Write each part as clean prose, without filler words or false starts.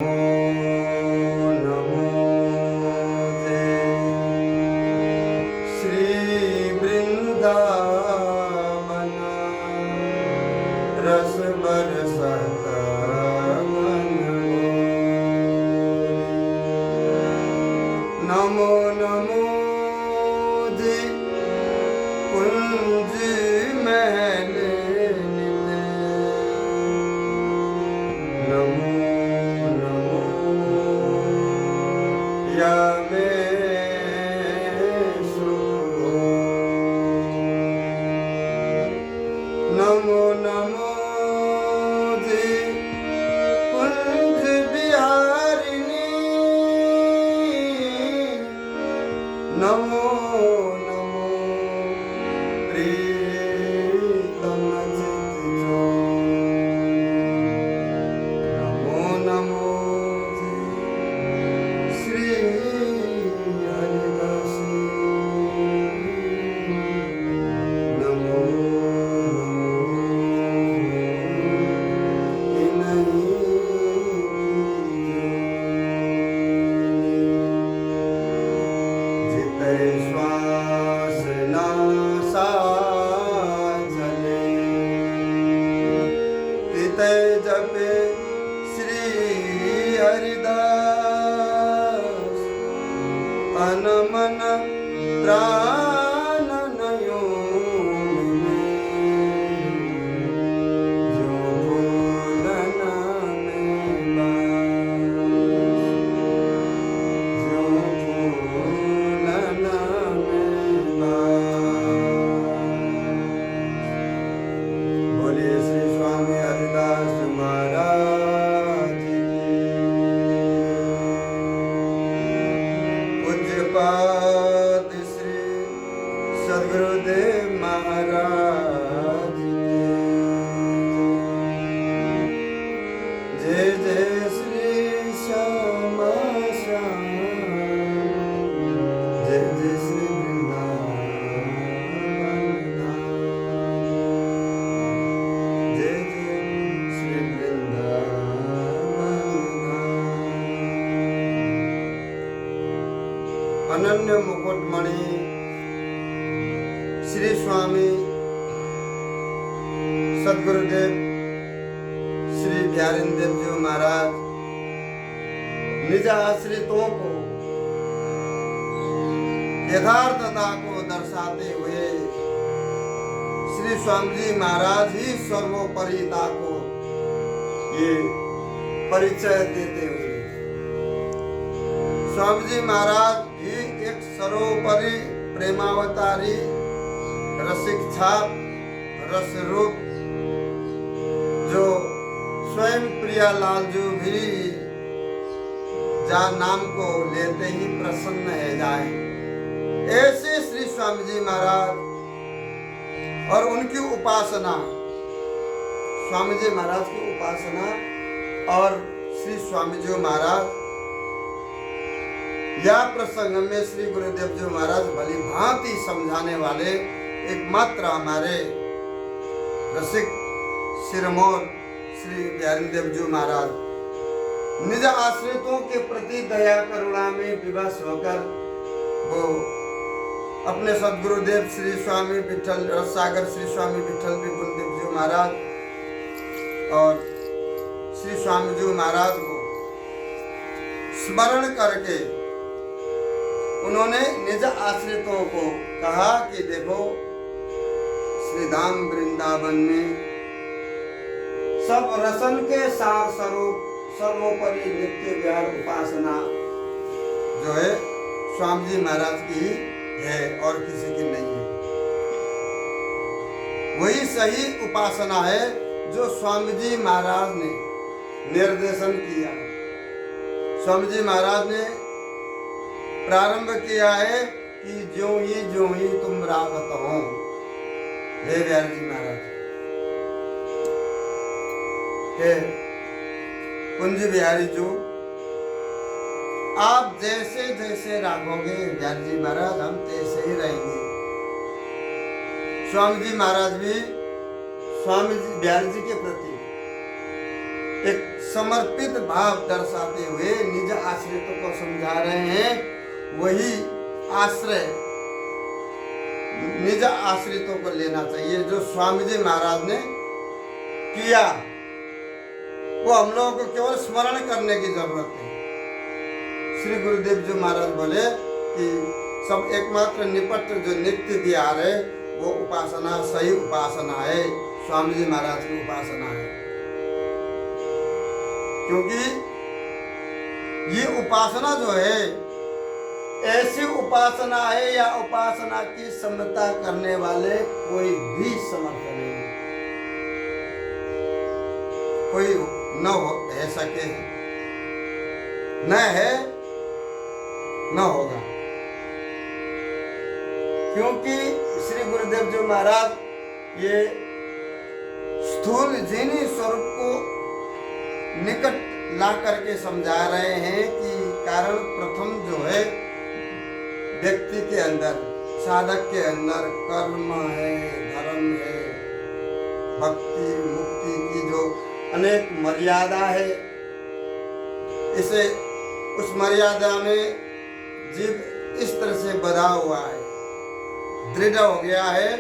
रस बरसत नमो नमो जी कुंज महल नमो नमो या नमो नमो जी कुंज बिहारिणी नमो नमो प्रीतम चित जो नमो नमो जी श्री हरिदास नमो श्वास नासा चले तित जपे श्री हरिदास तन मन प्राण नयो जो भूलन में जो बोलिए श्री स्वामी हरिदास महाराज की पूज्यपाद श्री सद्गुरुदेव महाराज की जय जय श्री श्यामा श्याम जय जय श्री अनन्य मुकुटमणि श्री स्वामी सद्गुरुदेव श्री बिहारिंदेव जी महाराज निज आश्रितों को यथार्थता को दर्शाते हुए श्री स्वामी जी महाराज ही सर्वोपरिता को ये परिचय देते हुए स्वामी जी महाराज ही एक सर्वोपरि प्रेमावतारी रसिक छाप रस रूप जो स्वयं प्रियालालजू भी जा नाम को लेते ही प्रसन्न है जाए ऐसे श्री स्वामी जी महाराज और उनकी उपासना स्वामी जी महाराज की उपासना और श्री स्वामी जी महाराज या प्रसंग में श्री गुरुदेव जी महाराज भली भांति समझाने वाले एकमात्र हमारे रसिक सिरमौर श्री बिहारिंदेव जी महाराज निज आश्रितों के प्रति दया करुणा में विवश होकर वो अपने सद्गुरुदेव श्री स्वामी विठल रससागर श्री स्वामी विठल विपुलदेव जी महाराज और श्री स्वामी जी महाराज को स्मरण करके उन्होंने निज आश्रितों को कहा कि देखो श्री धाम वृंदावन में सब रसन के सार स्वरूप सर्वोपरि नित्य विहार उपासना जो है स्वामी जी महाराज की है और किसी की नहीं है। वही सही उपासना है जो स्वामी जी महाराज ने निर्देशन किया। स्वामी जी महाराज ने प्रारंभ किया है कि ज्यों ही तुम रागत हो। हे बिहारी जी महाराज हे कुंज बिहारी जो आप जैसे जैसे रागोगे बिहारी जी महाराज हम तैसे ही रहेंगे। स्वामी जी महाराज भी स्वामी जी बिहारी जी के प्रति एक समर्पित भाव दर्शाते हुए निज आश्रितों को समझा रहे हैं। वही आश्रय निज आश्रितों को लेना चाहिए जो स्वामी जी महाराज ने किया। वो हम लोगों को केवल स्मरण करने की जरूरत है। श्री गुरुदेव जी महाराज बोले कि सब एकमात्र निपट जो नित्य विहार है वो उपासना सही उपासना है, स्वामी जी महाराज की उपासना है। क्योंकि ये उपासना जो है ऐसी उपासना है या उपासना की समता करने वाले कोई भी समर्थ नहीं, कोई न हो सके, न है न होगा। क्योंकि श्री गुरुदेव जी महाराज ये स्थूल जिनी स्वरूप को निकट ला करके समझा रहे हैं कि कारण प्रथम जो है व्यक्ति के अंदर, साधक के अंदर कर्म है, धर्म है, भक्ति मुक्ति की जो अनेक मर्यादा है, इसे उस मर्यादा में जीव इस तरह से बधा हुआ है, दृढ़ हो गया है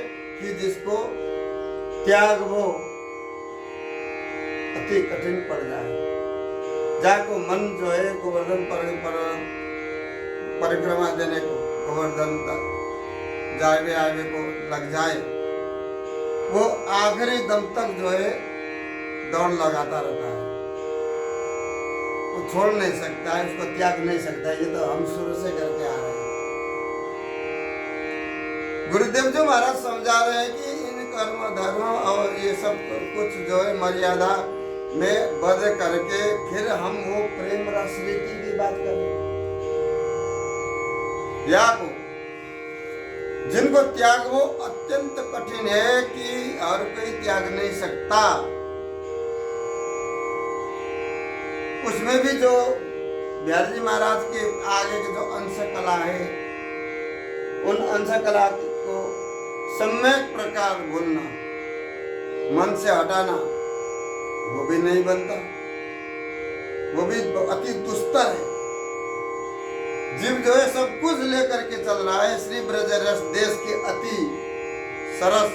कि जिसको त्याग वो अति कठिन पड़ जाए। जाको मन जो है गोवर्धन परिक्रमा देने को, गोवर्धन तक जावे आवे को लग जाए, वो आखिरी दम तक जो है दौड़ लगाता रहता है, वो छोड़ नहीं सकता है, उसको त्याग नहीं सकता है। ये तो हम शुरू से करके आ रहे हैं। गुरुदेव जी महाराज समझा रहे हैं कि इन कर्म धर्म और ये सब कुछ जो है मर्यादा में बध करके फिर हम वो प्रेम रस रीति की बात करें। त्याग जिनको त्याग वो अत्यंत कठिन है कि हर कोई त्याग नहीं सकता। उसमें भी जो बिहारी जी महाराज के आगे के जो अंश कला है, उन अंश कला को सम्यक प्रकार बोलना, मन से हटाना, वो भी नहीं बनता, वो भी अति दुस्तर है। जीव जो है सब कुछ लेकर के चल रहा है। श्री ब्रज रस देश की अति सरस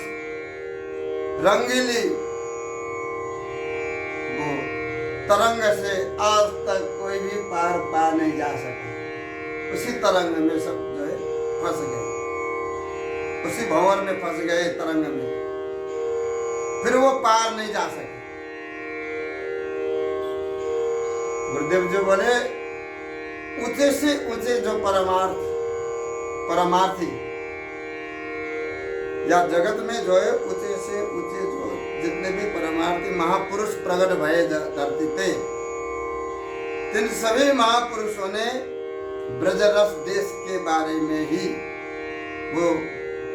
रंगीली वो तरंग से आज तक कोई भी पार पा नहीं जा सका। उसी तरंग में सब जो है फंस गए, उसी भंवर में फंस गए तरंग में, फिर वो पार नहीं जा सके। गुरुदेव जी बोले ऊंचे से ऊंचे जो परमार्थी या जगत में जो है ऊंचे से ऊंचे जो जितने भी परमार्थी महापुरुष प्रकट भये धरती पे, जिन सभी महापुरुषों ने ब्रज रस देश के बारे में ही, वो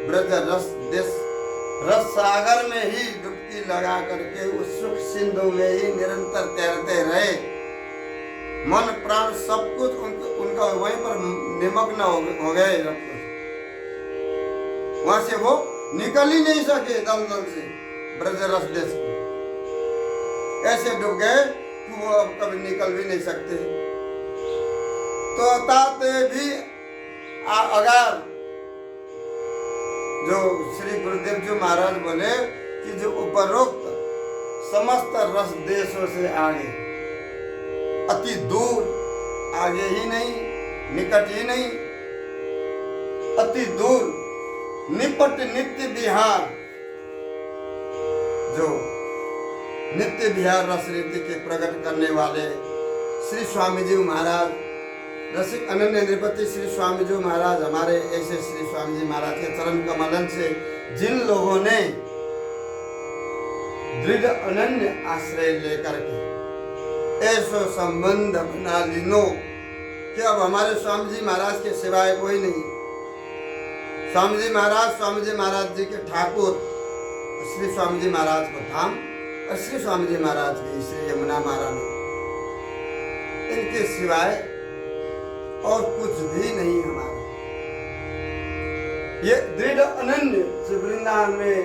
ब्रज रस देश रस सागर में ही डुबकी लगा करके उस सुख सिंधु में ही निरंतर तैरते रहे। मन प्राण सब कुछ उनका वहीं पर निमग्न हो गए। वहां से वो निकल ही नहीं सके दलदल से, ब्रज रस देश को ऐसे डूब गए कि वो अब कभी निकल भी नहीं सकते। तो ताते भी अगर जो श्री गुरुदेव जी महाराज बोले कि जो उपरोक्त समस्त रस देशों से आगे, अति दूर, आगे ही नहीं, निकट ही नहीं, अति दूर, निपट नित्य विहार, जो नित्य विहार रस रीति के प्रकट करने वाले श्री स्वामी जी महाराज, रसिक अनन्य नृपति श्री स्वामी जी महाराज, हमारे ऐसे श्री स्वामी जी महाराज के चरण कमलन से जिन लोगों ने दृढ़ अनन्य आश्रय लेकर के ऐसा संबंध बना लिनो कि अब हमारे स्वामी जी महाराज के सिवाय कोई नहीं। स्वामी जी महाराज जी के ठाकुर श्री स्वामी जी महाराज को धाम और श्री स्वामी जी महाराज की श्री यमुना महारानी, इनके सिवाय और कुछ भी नहीं हमारा। ये दृढ़ अनन्य श्री वृंदावन में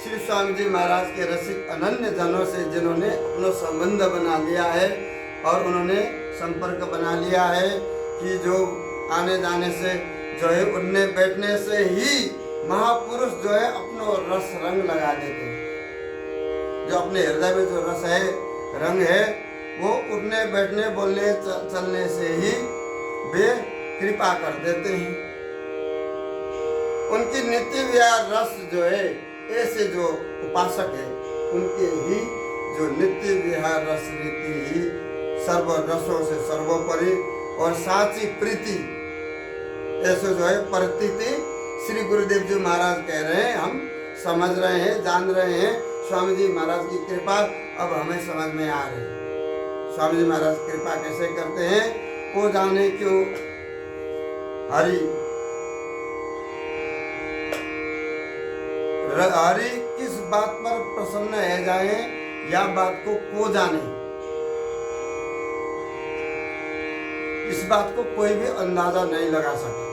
श्री स्वामी जी महाराज के रसिक अनन्य जनों से जिन्होंने अपना संबंध बना लिया है, और उन्होंने संपर्क बना लिया है कि जो आने जाने से जो है उठने बैठने से ही महापुरुष जो है अपनो रस रंग लगा देते हैं। जो अपने हृदय में जो रस है, रंग है, वो उठने बैठने बोलने चलने से ही वे कृपा कर देते हैं। उनकी नित्य विहार रस जो है, ऐसे जो उपासक है उनके ही जो नित्य विहार रस रीति ही सर्व रसों से सर्वोपरि और साची प्रीति, ऐसे जो है प्रतीति श्री गुरुदेव जी महाराज कह रहे हैं। हम समझ रहे हैं, जान रहे हैं। स्वामी जी महाराज की कृपा अब हमें समझ में आ रही है। स्वामी जी महाराज कृपा कैसे करते हैं वो जाने क्यों। हरि हरि किस बात पर प्रसन्न है जाए या बात को जाने, इस बात को कोई भी अंदाजा नहीं लगा सका।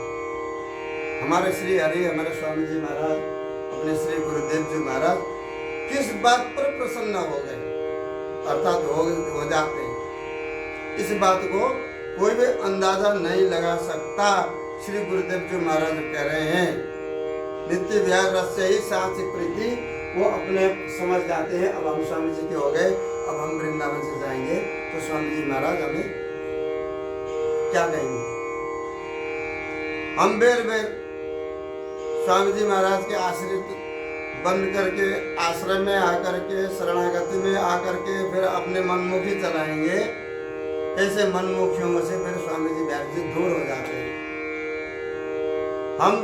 हमारे श्री हरि, हमारे स्वामी जी महाराज, अपने श्री गुरुदेव जी महाराज किस बात पर प्रसन्न हो गए, अर्थात हो जाते हैं, इस बात को कोई भी अंदाजा नहीं लगा सकता। श्री गुरुदेव जी महाराज कह रहे हैं नित्य विहार रस से ही साची प्रीति वो अपने समझ जाते हैं। अब हम स्वामी जी के हो गए, अब हम वृंदावन से जाएंगे तो स्वामी जी महाराज हमें क्या कहेंगे। हम बेर बेर स्वामी जी महाराज के आश्रित बन करके आश्रम में आकर के, शरणागति में आकर के फिर अपने मनमुखी चलाएंगे। ऐसे मनमुखियों से फिर स्वामी जी बिहारी जी दूर हो जाते हैं। हम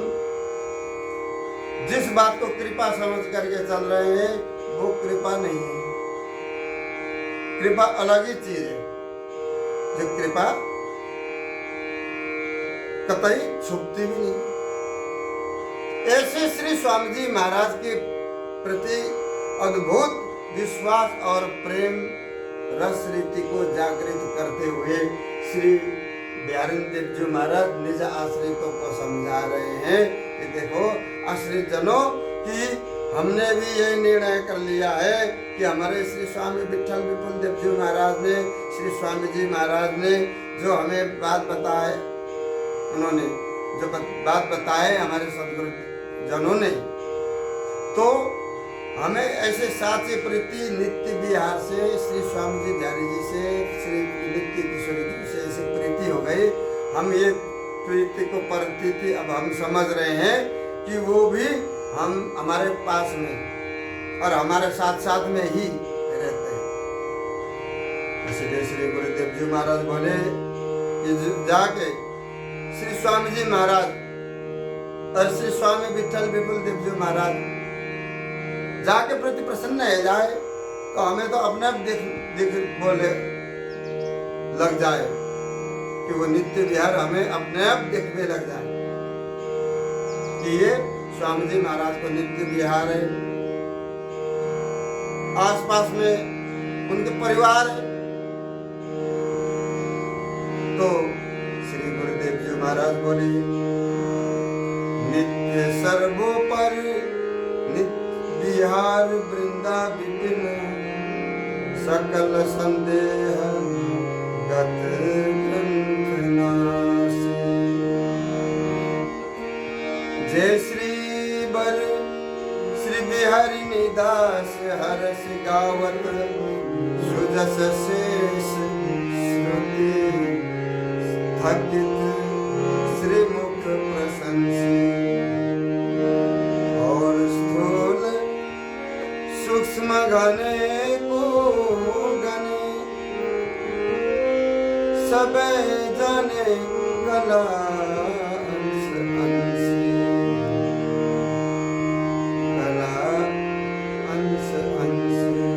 जिस बात को कृपा समझ करके चल रहे हैं वो कृपा नहीं है। कृपा अलग ही चीज है। जो कृपा कतई छुपती भी नहीं। ऐसे श्री स्वामी जी महाराज के प्रति अद्भुत विश्वास और प्रेम रस रीति को जागृत करते हुए श्री बिहारी देव जी महाराज निज आश्रितों को समझा रहे हैं कि देखो आश्रित जनों कि हमने भी यही निर्णय कर लिया है कि हमारे श्री स्वामी विठल विपुल देव जी महाराज ने, श्री स्वामी जी महाराज ने जो हमें बात बताए, उन्होंने जो बात बताए हमारे सदगुरु जनों ने, तो हमें ऐसे साची प्रीति नित्य विहार से श्री स्वामी जी बिहारी जी से, श्री नित्य किशोरी जी से ऐसे प्रीति हो गई। हम ये प्रीति को प्रतीति अब हम समझ रहे हैं कि वो भी हम हमारे पास में और हमारे साथ साथ में ही रहते हैं। इसलिए श्री गुरुदेव जी महाराज बोले कि जाके श्री स्वामी जी महाराज और श्री स्वामी विठल विपुल देव जी महाराज जाके प्रति प्रसन्न है जाए तो हमें तो अपने आप देख बोले लग जाए कि वो नित्य विहार हमें अपने आप देखने लग जाए कि ये स्वामी जी महाराज को नित्य विहार है। आसपास में उनके परिवार है। तो श्री गुरुदेव जी महाराज बोले नित्य सर्वोपरि नित्य विहार वृंदा विपिन सकल संदेह गत ग्रंथ नासी। जय श्री बर श्री बिहारी निदास हर्ष गावत सुजस शेष श्रुति थकित श्री मुख प्रशंसी और स्थूल सूक्ष्म घने को गने सब जाने गला अंश अंशी गला अंश अंशी।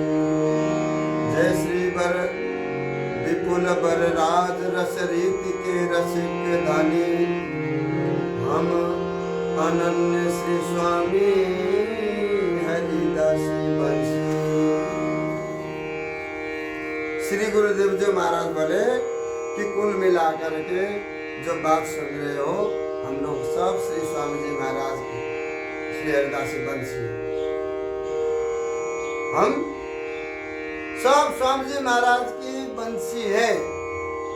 जय श्री बर विपुल बर राज रस रीति के रसिक दानी हम अनन्य श्री स्वामी हरिदासी बंसी। श्री गुरुदेव जी महाराज बोले कि कुल मिलाकर के जो बात सुन रहे हो हम लोग सब श्री स्वामी जी महाराज की श्री हरिदासी बंसी, हम सब स्वामी जी महाराज की बंसी है,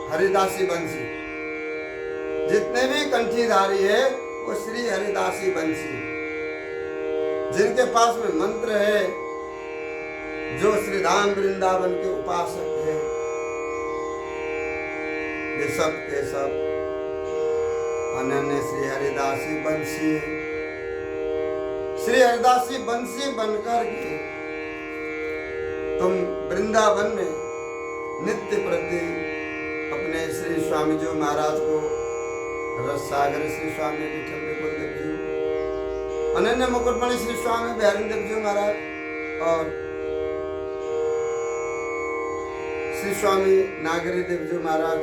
हरिदासी बंसी, जितने भी कंठीधारी है वो श्री हरिदासी बंसी, जिनके पास में मंत्र है, जो श्री धाम वृंदावन के उपासक है, वे सब के सब अनन्य श्री हरिदासी बंसी है। श्री हरिदासी बंसी बनकर के तुम वृंदावन में नित्य प्रति अपने श्री स्वामी जी महाराज को, रस सागर श्री स्वामी विठल विपुल देव जी, अनन्य मुकुटमणि श्री स्वामी बिहारी देव जी महाराज और श्री स्वामी नागरी देव जी महाराज,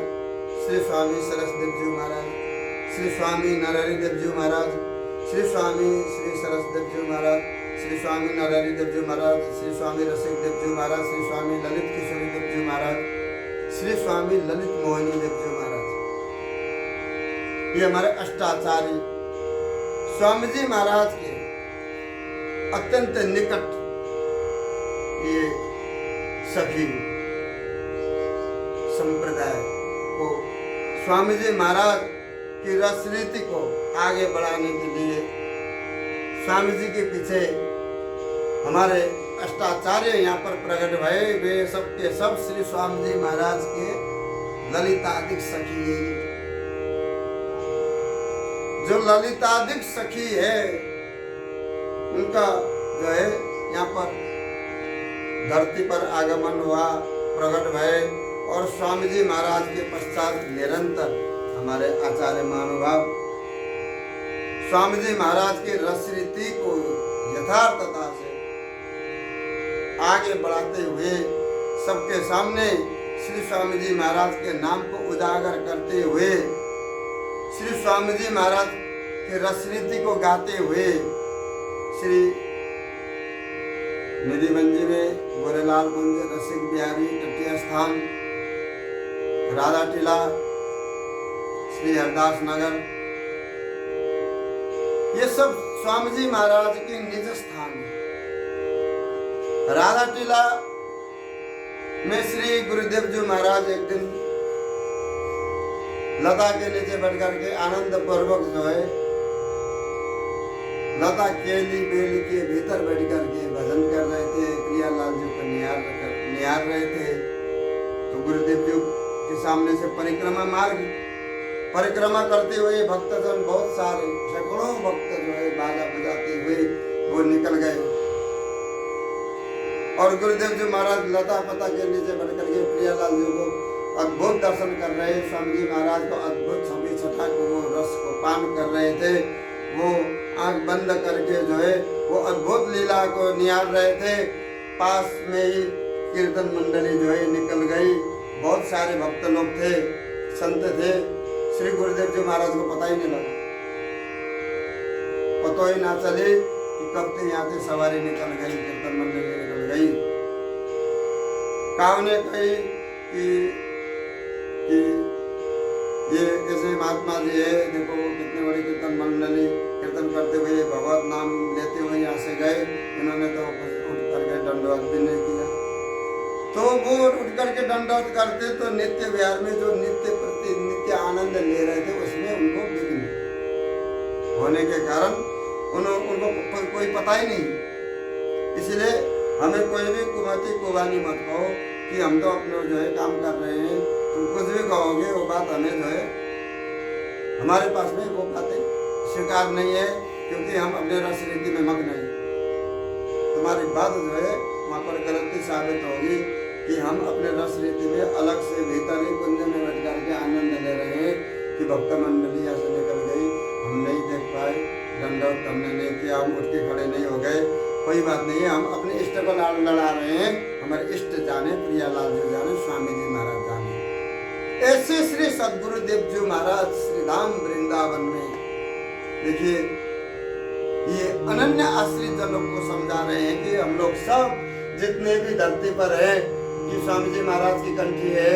श्री स्वामी सरस देव जी महाराज, श्री स्वामी नरहरि देव जी महाराज, श्री स्वामी श्री सरस देव जी महाराज, श्री स्वामी नरहरि देव जी महाराज, श्री स्वामी रसिक देव जी महाराज, श्री स्वामी ललित किशोरी देव जी महाराज, श्री स्वामी ललित मोहिनी देव जी महाराज, ये हमारे अष्टाचार्य स्वामी जी महाराज के अत्यंत निकट ये सखी संप्रदाय को, स्वामी जी महाराज की रस रीति को आगे बढ़ाने के लिए स्वामी जी के पीछे हमारे अष्टाचार्य यहाँ पर प्रकट भये। वे सब के सब श्री स्वामी जी महाराज के ललितादिक सखी है। जो ललितादिक सखी है उनका जो है यहाँ पर धरती पर आगमन हुआ, प्रकट भये और स्वामी जी महाराज के पश्चात निरंतर हमारे आचार्य महानुभाव स्वामी जी महाराज के रस रीति को यथार्थता से आगे बढ़ाते हुए सबके सामने श्री स्वामी जी महाराज के नाम को उजागर करते हुए, श्री स्वामी जी महाराज के रस रीति को गाते हुए श्री निधिवंजी में गोरेलाल कुंज, रसिक बिहारी, तटीय स्थान, राधा टीला, श्री हरदास नगर, ये सब स्वामी जी महाराज के निज स्थान है। राधा टीला में श्री गुरुदेव जी महाराज एक दिन लता के नीचे बैठ करके आनंद पूर्वक जो है लता केली बेली के भीतर बैठ करके भजन कर रहे थे, प्रियालाल जी को निहार रहे थे। तो गुरुदेव जी के सामने से परिक्रमा करते हुए भक्तजन बहुत सारे सैकड़ों भक्त जो है बाजा बजाते हुए वो निकल गए और गुरुदेव जी महाराज लता पता के नीचे बैठ करके प्रियालाल जी को अद्भुत दर्शन कर रहे, स्वामी जी महाराज को अद्भुत छवि छटा को वो रस को पान कर रहे थे। वो आंख बंद करके जो है वो अद्भुत लीला को निहार रहे थे। पास में ही कीर्तन मंडली जो है निकल गई, बहुत सारे भक्त लोग थे, संत थे। श्री गुरुदेव जी महाराज को पता ही नहीं लगा, पता ही ना चले कि कब से यहाँ से सवारी निकल गई, कीर्तन मंडली निकल गई। काव ने कही कि ये ऐसे महात्मा जी है, देखो कितने बड़ी कीर्तन मंडली कीर्तन करते हुए भगवत नाम लेते हुए यहाँ से गए, इन्होंने तो उठ करके दंडवत भी नहीं किया। तो वो उठ करके दंडवत करते तो नित्य विहार में जो नित्य आनंद ले रहे थे उसमें उनको विघ्न होने के कारण उनको कोई पता ही नहीं। इसलिए हमें कोई भी कुमति कुबानी मत कहो कि हम तो अपने जो है काम कर रहे हैं, तुम कुछ भी कहोगे वो बात हमें जो है हमारे पास में वो बातें स्वीकार नहीं है, क्योंकि हम अपने रस रीति में मग्न हैं। तुम्हारी बात जो है वहाँ पर गलती साबित होगी कि हम अपने रस रीति में अलग से भीतर ही कुंज में बैठ करके आनंद ले रहे हैं कि भक्त मंडली ऐसे निकल गई, हम नहीं देख पाए, दंडवत हमने नहीं किया, हम उठ के खड़े नहीं हो गए, कोई बात नहीं है, हम अपने इष्ट को लड़ा रहे हैं, हमारे इष्ट जाने, प्रियालाल जी जाने, स्वामी जी महाराज जाने। ऐसे श्री सदगुरु देव जी महाराज श्री धाम वृंदावन में देखिए ये अनन्य आश्रित जनों को समझा रहे हैं कि हम लोग सब जितने भी धरती पर है कि स्वामी जी महाराज की कंठी है,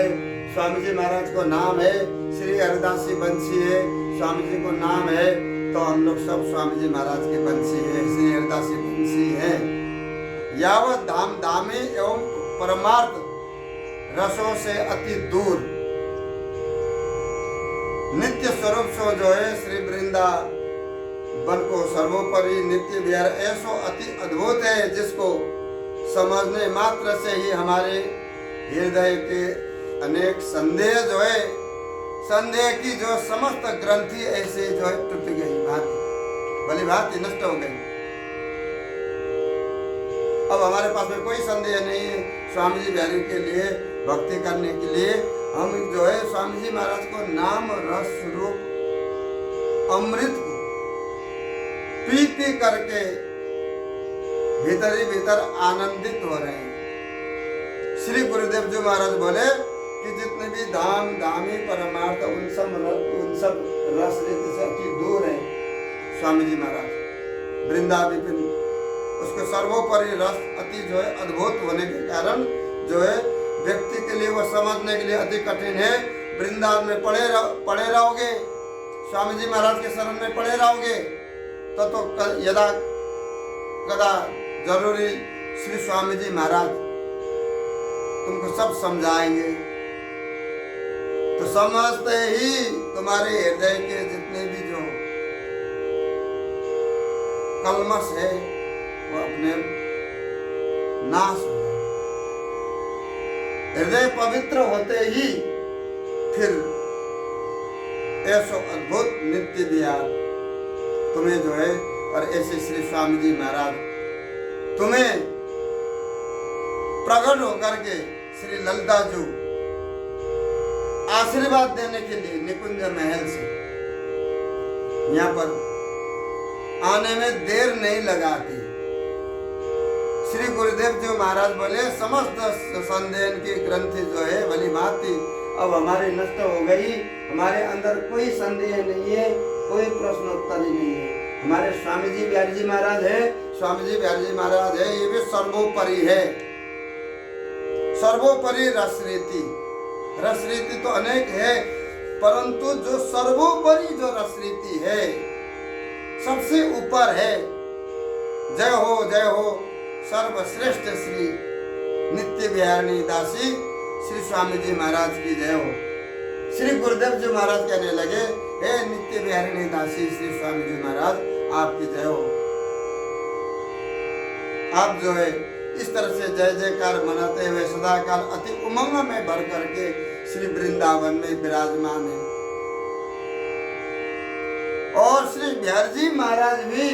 स्वामी जी महाराज को नाम है, श्री हरिदासी बंसी है, स्वामी जी को नाम है, तो हम लोग सब स्वामी जी महाराज के बंसी है, श्री हरिदासी बंसी है। यावत धाम धामे एवं परमार्थ रसों से अति दूर, नित्य स्वरूप सो जो है श्री वृंदावन को सर्वोपरि नित्य विहार ऐसो अति अद्भुत है, जिसको समझने मात्र से ही हमारे हृदय के अनेक संदेह जो है, संदेह की जो समस्त ग्रंथि ऐसे जो है टूट गई, भांति भली भांति नष्ट हो गई। अब हमारे पास में कोई संदेह नहीं है स्वामी जी बिहारी के लिए भक्ति करने के लिए। हम जो है स्वामी जी महाराज को नाम रस रूप अमृत को पी पी करके भीतर ही भीतर आनंदित हो रहे हैं। श्री गुरुदेव जी महाराज बोले कि जितने भी धाम धामी परमार्थ उन सब रस से दूर है स्वामी जी महाराज। वृंदा विपिन उसको सर्वोपरि रस अति जो है अद्भुत होने के कारण जो है व्यक्ति के लिए वो समझने के लिए अति कठिन है। वृंदावन में पड़े रहोगे, स्वामी जी महाराज के शरण में पड़े रहोगे तो यदा कदा जरूरी श्री स्वामी जी महाराज तुमको सब समझाएंगे। तो समझते ही तुम्हारे हृदय के जितने भी जो कलमश है वो अपने नाश हो जाए। हृदय पवित्र होते ही फिर ऐसो अद्भुत नित्य विहार तुम्हें जो है, और ऐसे श्री स्वामी जी महाराज तुम्हें प्रकट होकर के श्री ललिता जी आशीर्वाद देने के लिए निकुंज महल से यहाँ पर आने में देर नहीं लगाती। श्री गुरुदेव जी महाराज बोले समस्त संदेह की ग्रंथि जो है भली भांति अब हमारी नष्ट हो गई, हमारे अंदर कोई संदेह नहीं है, कोई प्रश्नोत्तर ही नहीं है। हमारे स्वामी जी बिहारी जी महाराज है, स्वामी जी बिहारी जी महाराज है, ये भी सर्वोपरि है। सर्वोपरि रसरीति, रसरीति तो अनेक है, परंतु जो सर्वोपरि जो रसरीति है सबसे ऊपर है। जय हो सर्वश्रेष्ठ श्री नित्य विहारिणी दासी श्री स्वामी जी महाराज की जय हो। श्री गुरुदेव जी महाराज कहने लगे, हे नित्य विहारिणी दासी श्री स्वामी जी महाराज आपकी जय हो। आप जो है इस तरह से जय जयकार मनाते हुए सदाकाल अति उमंग में भर करके श्री वृंदावन में विराजमान है। और श्री बिहारी जी महाराज भी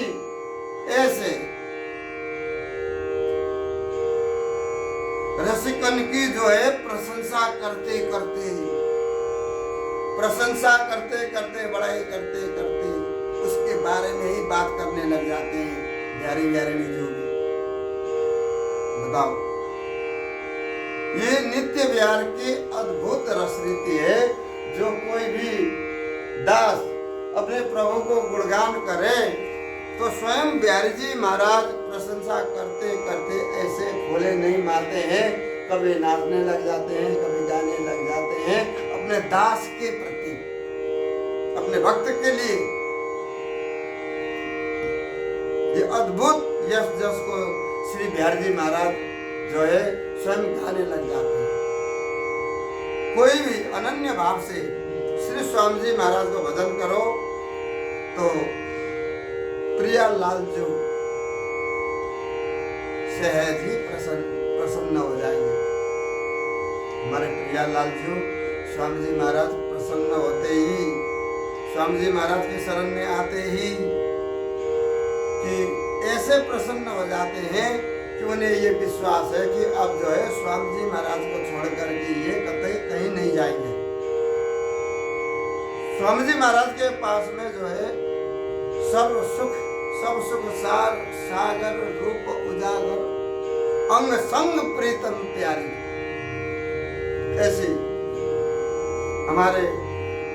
ऐसे रसिकन की जो है प्रशंसा करते करते बड़ाई करते उसके बारे में ही बात करने लग जाते हैं बिहारी बिहारिणी जो भी। बताओ, ये नित्य विहार की अद्भुत रसरीति है। जो कोई भी दास अपने प्रभु को गुणगान करे तो स्वयं बिहारी जी महाराज प्रशंसा करते करते ऐसे खोले नहीं मारते हैं, कभी नाचने लग जाते हैं, कभी गाने लग जाते हैं अपने दास के प्रति, अपने भक्त के लिए। ये अद्भुत यश जस को श्री बिहारी जी महाराज जो है स्वयं गाने लग जाते हैं। कोई भी अनन्य भाव से श्री स्वामी जी महाराज को भजन करो तो प्रिया लाल जो सहज ही प्रसन्न हो जाएंगे। हमारे प्रिया लाल जो स्वामी जी महाराज प्रसन्न होते ही, स्वामी जी महाराज के शरण में आते ही कि ऐसे प्रसन्न हो जाते हैं कि उन्हें ये विश्वास है कि अब जो है स्वामी जी महाराज को छोड़ करके ये कतई कहीं नहीं जाएंगे। स्वामी जी महाराज के पास में जो है सब सुख सार सागर रूप उजागर अंग संग प्रीतम प्यारी। ऐसी हमारे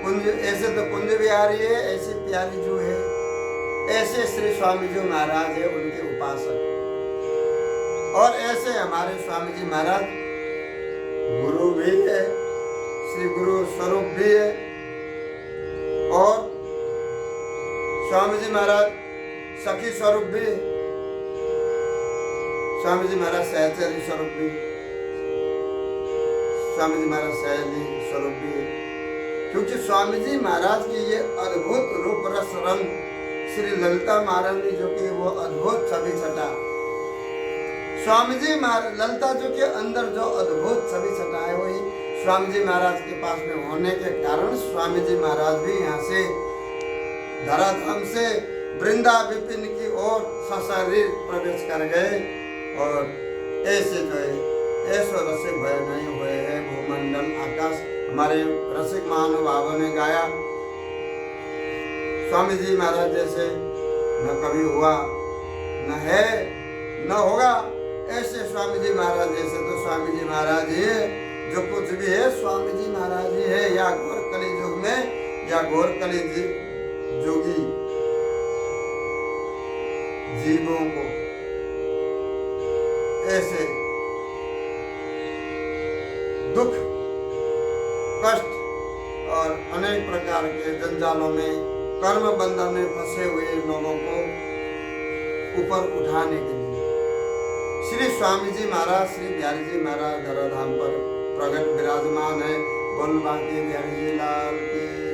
कुंज, ऐसे तो कुंज बिहारी है, ऐसी प्यारी जो है, ऐसे श्री स्वामी जी महाराज है उनके उपासक। और ऐसे हमारे स्वामी जी महाराज गुरु भी है, श्री गुरु स्वरूप भी है। और स्वामी जी महाराज सखी स्वरूप भी, स्वामी जी महाराज सहचरी स्वरूप भी। स्वामी जी महाराज शैली स्वरूप भी है, क्योंकि स्वामी जी महाराज की ये अद्भुत रूप रस रंग श्री ललिता महाराज ने जो कि वो अद्भुत छवि छटा, स्वामी जी महाराज ललिता जो के अंदर जो अद्भुत छवि छटा है वही स्वामी जी महाराज के पास में होने के कारण स्वामी जी महाराज भी यहाँ से धराधाम से वृंदा विपिन की ओर सशरीर प्रवेश कर गए। और ऐसे जो है ऐसो रसिक भय नहीं हुए हैं भूमंडल आकाश। हमारे रसिक महानुभावों ने गाया, स्वामी जी महाराज जैसे न कभी हुआ न है न होगा, ऐसे स्वामी जी महाराज जैसे तो स्वामी जी महाराज ही है, जो कुछ भी है स्वामी जी महाराज ही है। या घोर कली युग में या घोर कली जोगी जीवों को ऐसे दुख कष्ट और अनेक प्रकार के जंजालों में कर्म बंधन में फंसे हुए लोगों को ऊपर उठाने के लिए श्री स्वामी जी महाराज श्री बिहारी जी महाराज धराधाम पर प्रगट विराजमान है। बोल बांके बिहारी जी लाल की।